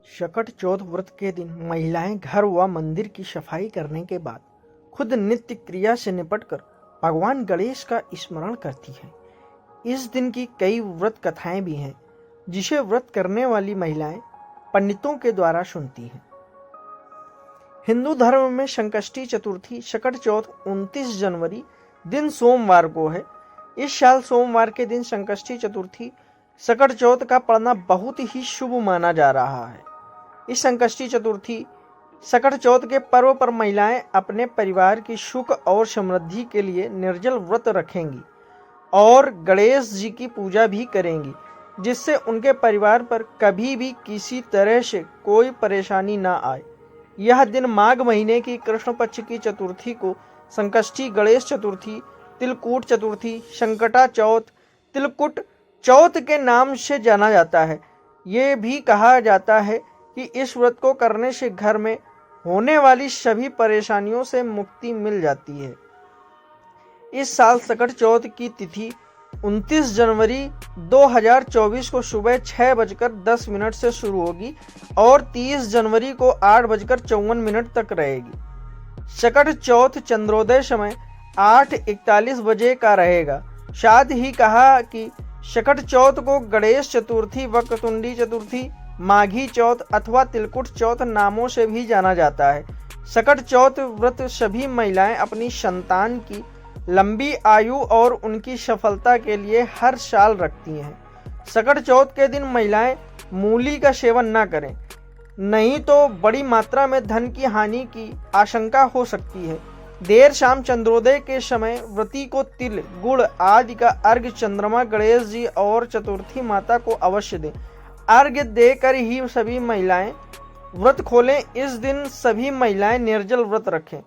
शकट चौथ व्रत के दिन महिलाएं घर व मंदिर की सफाई करने के बाद खुद नित्य क्रिया से निपटकर भगवान गणेश का स्मरण करती हैं। इस दिन की कई व्रत कथाएं भी हैं जिसे व्रत करने वाली महिलाएं पंडितों के द्वारा सुनती हैं। हिंदू धर्म में संकष्टी चतुर्थी शकट चौथ 29 जनवरी दिन सोमवार को है। इस साल सोमवार के दिन संकष्टी चतुर्थी शकट चौथ का पड़ना बहुत ही शुभ माना जा रहा है। इस संकष्टी चतुर्थी शकट चौथ के पर्व पर महिलाएं अपने परिवार की सुख और समृद्धि के लिए निर्जल व्रत रखेंगी और गणेश जी की पूजा भी करेंगी, जिससे उनके परिवार पर कभी भी किसी तरह से कोई परेशानी ना आए। यह दिन माघ महीने की कृष्ण पक्ष की चतुर्थी को संकष्टी, गणेश चतुर्थी, तिलकूट चतुर्थी, संकटा चौथ, तिलकुट चौथ के नाम से जाना जाता है। ये भी कहा जाता है कि इस व्रत को करने से घर में होने वाली सभी परेशानियों से मुक्ति मिल जाती है। इस साल शकट चौथ की तिथि 29 जनवरी 2024 को सुबह 6:10 से शुरू होगी और 30 जनवरी को 8:54 तक रहेगी। शकट चौथ चंद्रोदय समय 8:41 बजे का रहेगा। साथ ही कहा कि शकट चौथ को गणेश चतुर्थी, वक्रतुंडी चतुर्थी, माघी चौथ अथवा तिलकुट चौथ नामों से भी जाना जाता है। शकट चौथ व्रत सभी महिलाएं अपनी संतान की लंबी आयु और उनकी सफलता के लिए हर साल रखती हैं। शकट चौथ के दिन महिलाएं मूली का सेवन न करें, नहीं तो बड़ी मात्रा में धन की हानि की आशंका हो सकती है। देर शाम चंद्रोदय के समय व्रती को तिल, गुड़ आदि का अर्घ्य चंद्रमा, गणेश जी और चतुर्थी माता को अवश्य दें। अर्घ्य देकर ही सभी महिलाएं व्रत खोलें। इस दिन सभी महिलाएं निर्जल व्रत रखें।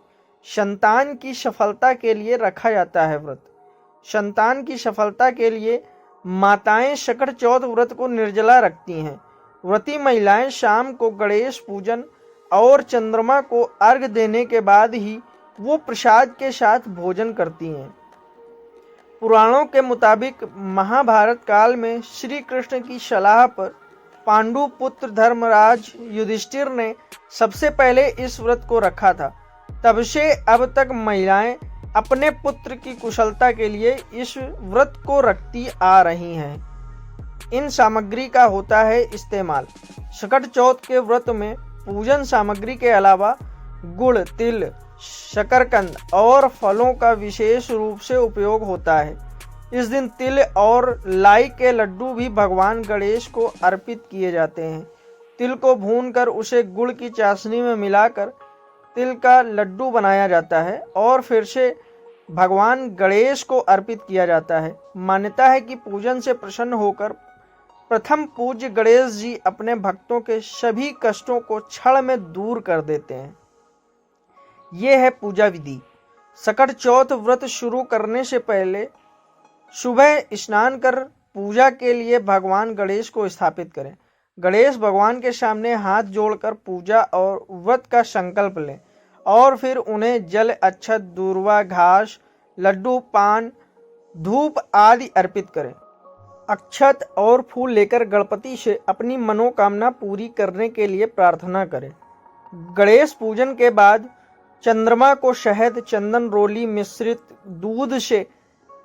संतान की सफलता के लिए रखा जाता है व्रत। संतान की सफलता के लिए माताएं शकट चौथ व्रत को निर्जला रखती हैं। व्रती महिलाएं शाम को गणेश पूजन और चंद्रमा को अर्घ्य देने के बाद ही वो प्रसाद के साथ भोजन करती हैं। पुराणों के मुताबिक महाभारत काल में श्री कृष्ण की सलाह पर पांडु पुत्र धर्मराज युधिष्ठिर ने सबसे पहले इस व्रत को रखा था। तब से अब तक महिलाएं अपने पुत्र की कुशलता के लिए इस व्रत को रखती आ रही हैं। इन सामग्री का होता है इस्तेमाल। शकट चौथ के व्रत में पूजन सामग्री के अलावा गुड़, तिल, शकरकंद और फलों का विशेष रूप से उपयोग होता है। इस दिन तिल और लाई के लड्डू भी भगवान गणेश को अर्पित किए जाते हैं। तिल को भूनकर उसे गुड़ की चाशनी में मिलाकर तिल का लड्डू बनाया जाता है और फिर से भगवान गणेश को अर्पित किया जाता है। मान्यता है कि पूजन से प्रसन्न होकर प्रथम पूज्य गणेश जी अपने भक्तों के सभी कष्टों को क्षण में दूर कर देते हैं। ये है पूजा विधि। शकट चौथ व्रत शुरू करने से पहले सुबह स्नान कर पूजा के लिए भगवान गणेश को स्थापित करें। गणेश भगवान के सामने हाथ जोड़कर पूजा और व्रत का संकल्प लें और फिर उन्हें जल, अक्षत, दूर्वा, घास, लड्डू, पान, धूप आदि अर्पित करें। अक्षत और फूल लेकर गणपति से अपनी मनोकामना पूरी करने के लिए प्रार्थना करें। गणेश पूजन के बाद चंद्रमा को शहद, चंदन, रोली मिश्रित दूध से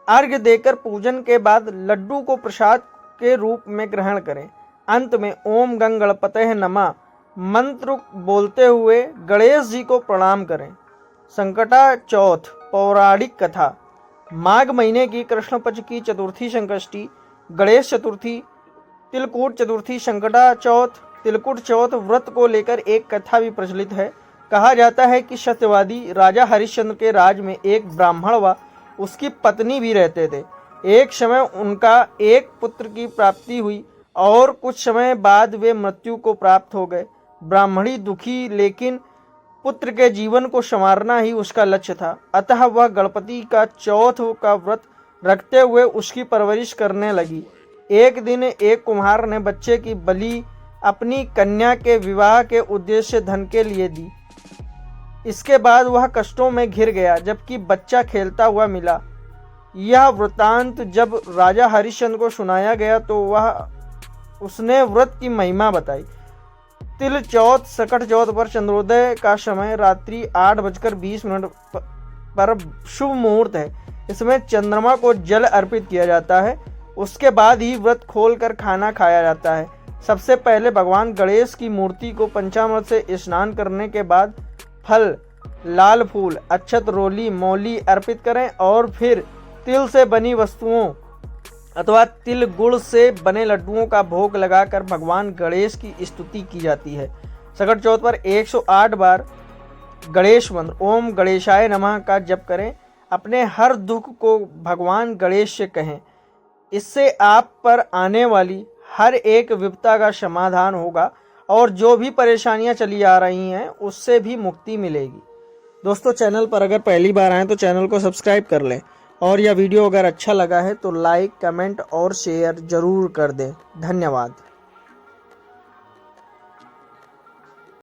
अर्घ्य देकर पूजन के बाद लड्डू को प्रसाद के रूप में ग्रहण करें। अंत में ओम गं गणपतये नमः मंत्र बोलते हुए गणेश जी को प्रणाम करें। संकटा चौथ पौराणिक कथा। माघ महीने की कृष्ण पक्ष की चतुर्थी संकष्टी, गणेश चतुर्थी, तिलकूट चतुर्थी, संकटा चौथ, तिलकुट चौथ व्रत को लेकर एक कथा भी प्रचलित है। कहा जाता है कि सत्यवादी राजा हरिश्चंद्र के राज में एक ब्राह्मण व उसकी पत्नी भी रहते थे। एक समय उनका एक पुत्र की प्राप्ति हुई और कुछ समय बाद वे मृत्यु को प्राप्त हो गए। ब्राह्मणी दुखी, लेकिन पुत्र के जीवन को संवारना ही उसका लक्ष्य था। अतः वह गणपति का चौथ का व्रत रखते हुए उसकी परवरिश करने लगी। एक दिन एक कुम्हार ने बच्चे की बलि अपनी कन्या के विवाह के उद्देश्य से धन के लिए दी। इसके बाद वह कष्टों में घिर गया, जबकि बच्चा खेलता हुआ मिला। यह वृतांत जब राजा हरिश्चंद्र को सुनाया गया तो उसने व्रत की महिमा बताई। तिल चौथ सकट चौथ पर चंद्रोदय का समय रात्रि 8:20 पर शुभ मुहूर्त है। इसमें चंद्रमा को जल अर्पित किया जाता है। उसके बाद ही व्रत खोलकर खाना खाया जाता है। सबसे पहले भगवान गणेश की मूर्ति को पंचामृत से स्नान करने के बाद फल, लाल फूल, अक्षत, रोली, मौली अर्पित करें और फिर तिल से बनी वस्तुओं अथवा तिल गुड़ से बने लड्डुओं का भोग लगाकर भगवान गणेश की स्तुति की जाती है। सकट चौथ पर 108 बार गणेश मंत्र ओम गणेशाय नमः का जप करें। अपने हर दुख को भगवान गणेश से कहें। इससे आप पर आने वाली हर एक विपदा का समाधान होगा और जो भी परेशानियां चली आ रही हैं उससे भी मुक्ति मिलेगी। दोस्तों, चैनल पर अगर पहली बार आएँ तो चैनल को सब्सक्राइब कर लें और यह वीडियो अगर अच्छा लगा है तो लाइक, कमेंट और शेयर जरूर कर दें। धन्यवाद।